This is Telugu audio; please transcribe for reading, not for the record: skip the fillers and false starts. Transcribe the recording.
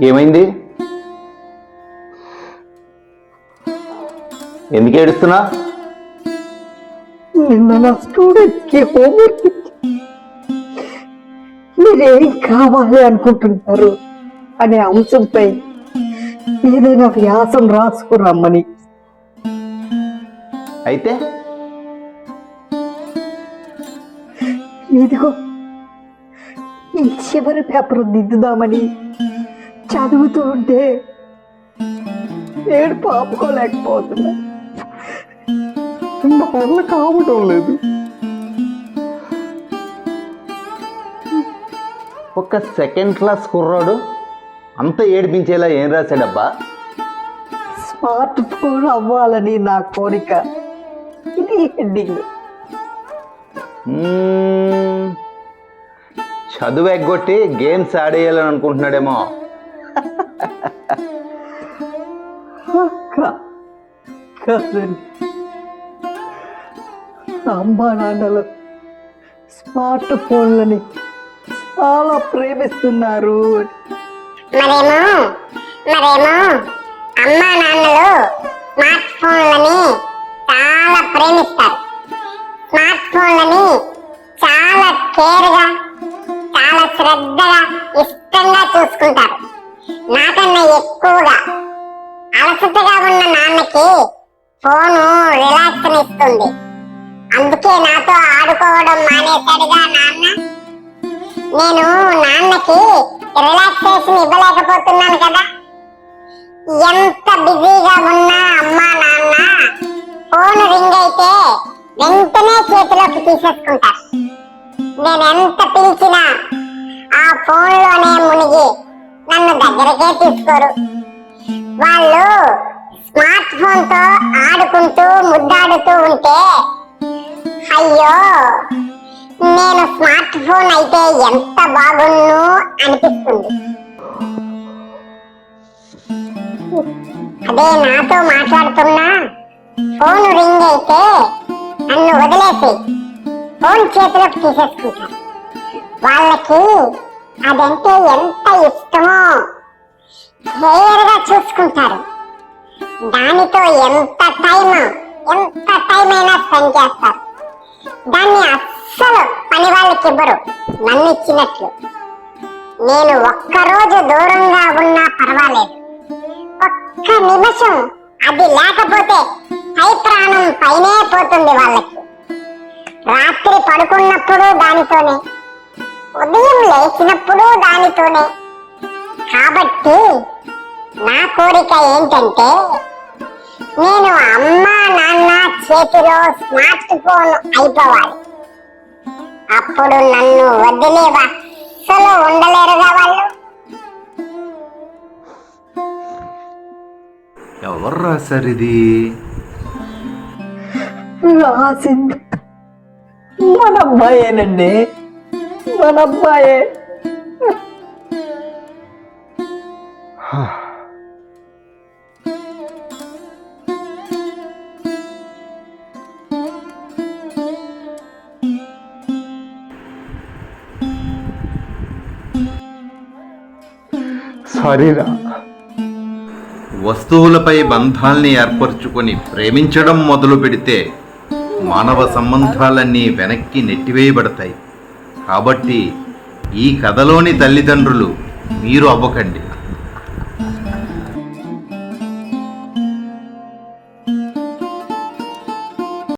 ఏమైంది? ఎందుకు ఏడుస్తున్నా? నిన్న నా స్టూడెంట్స్కి హోంవర్క్ మీరేం కావాలి అనుకుంటున్నారు అనే అంశంపై ఏదైనా వ్యాసం రాసుకురమ్మని. అయితే ఇదిగో ఈ చివరి పేపర్ దిద్దుదామని చదువుతూ ఉంటే ఏడుపు ఆపుకోలేకపోతున్నా. నా వల్ల కావటం లేదు. ఒక సెకండ్ క్లాస్ కుర్రాడు అంత ఏడిపించేలా ఏం రాశాడబ్బా? స్మార్ట్ ఫోన్ అవ్వాలని నా కోరిక. ఇది హెడ్డింగ్. చదువు ఎగ్గొట్టి గేమ్స్ ఆడేయాలని అనుకుంటున్నాడేమో. కాదండి, అమ్మా నాన్నలు స్మార్ట్ ఫోన్లని చాలా ప్రేమిస్తున్నారు. మరేమో అమ్మా నాన్నలు స్మార్ట్ ఫోన్లని చాలా ప్రేమిస్తారు. స్మార్ట్ ఫోన్లని చాలా కేర్గా, చాలా శ్రద్ధగా, ఇష్టంగా చూసుకుంటారు. నాకన్నా ఎక్కువగా అలసటగా ఉన్న నాన్నకి ఫోను రిలాక్స్ ఇస్తుంది. అందుకే నాతో ఆడుకోవడం మానేశాడుగా నాన్న. నేను నాన్నకి రిలాక్సేషన్ ఇవ్వలేకపోతున్నాను కదా. ఎంత బిజీగా ఉన్నా అమ్మా నాన్న ఫోన్ రింగ్ అయితే వెంటనే చేతిలోకి తీసేసుకుంటారు. నేను ఎంత పిలిచినా ఆ ఫోన్లోనే మునిగి నన్ను దగ్గరకే తీసుకోరు. వాళ్ళు స్మార్ట్ ఫోన్ తో ఆడుకుంటూ ముద్దాడుతూ ఉంటే అయ్యో నేను స్మార్ట్ ఫోన్ అయితే ఎంత బాగున్ను అనిపిస్తుంది. అదే నాతో మాట్లాడుతున్నా ఫోన్ రింగ్ అయితే నన్ను వదిలేసి ఫోన్ చేతిలోకి తీసేసుకుంటారు. వాళ్ళకి అదంటే ఎంత ఇష్టమో కేర్గా చూసుకుంటారు. దానితో ఎంత టైం అయినా స్పెండ్ చేస్తారు. దాన్ని అస్సలు పని వాళ్ళకి ఇవ్వరు. నన్ను ఇచ్చినట్లు నేను ఒక్కరోజు దూరంగా ఉన్నా పర్వాలేదు. ఒక్క నిమిషం అది లేకపోతే పై ప్రాణం పైనే పోతుంది వాళ్ళకి. రాత్రి పడుకున్నప్పుడు దానితోనే, ఉదయం లేచినప్పుడు దానితోనే. కాబట్టి నా కోరిక ఏంటంటే నేను అమ్మా నాన్న చేతిలో స్మార్ట్ ఫోన్ అయిపోవాలి. అప్పుడు నన్ను వదిలే అస్సలు ఉండలేరుగా వాళ్ళు. ఎవరు రాశారు ఇది? రాసింది మన అబ్బాయేనండి, మన అబ్బాయే. సారీరా. వస్తువులపై బంధాల్ని ఏర్పరచుకొని ప్రేమించడం మొదలు పెడితే మానవ సంబంధాలన్నీ వెనక్కి నెట్టివేయబడతాయి. కాబట్టి ఈ కథలోని తల్లిదండ్రులు మీరు అవ్వకండి.